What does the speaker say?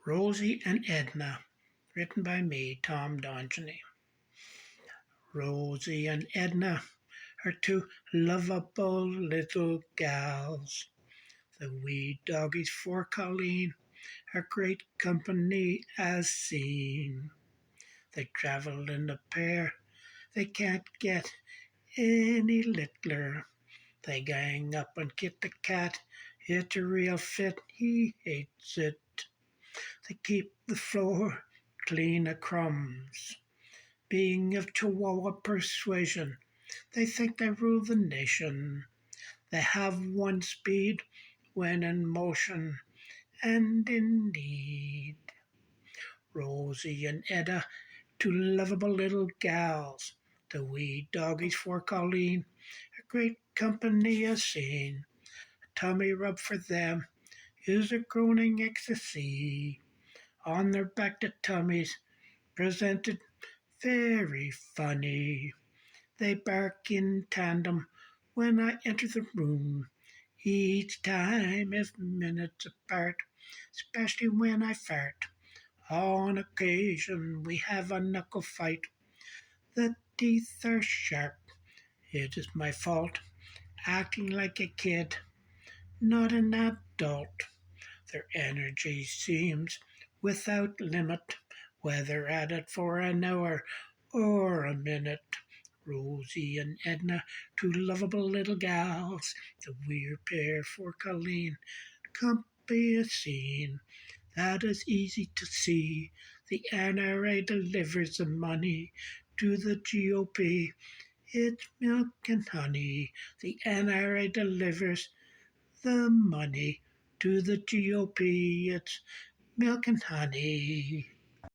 Rosie and Edna, written by me, Tom Dontigny. Rosie and Edna are two lovable little gals. The wee doggies for Colleen are great company as seen. They travel in a pair, they can't get any littler. They gang up and get the cat, it's a real fit, he hates it. They keep the floor clean of crumbs. Being of chihuahua persuasion, they think they rule the nation. They have one speed when in motion, and indeed, Rosie and Edna, two lovable little gals, the wee doggies for Colleen, a great company as seen. A tummy rub for them is a groaning ecstasy. On their back the tummies presented very funny. They bark in tandem when I enter the room. Each time is minutes apart, especially when I fart. On occasion we have a knuckle fight. The teeth are sharp. It is my fault, acting like a kid, not an adult. Their energy seems without limit, whether at it for an hour or a minute. Rosie and Edna, two lovable little gals, the weird pair for Colleen, can't be a scene that is easy to see. The NRA delivers the money to the GOP. It's milk and honey. The NRA delivers the money to the GOP. It's milk and honey.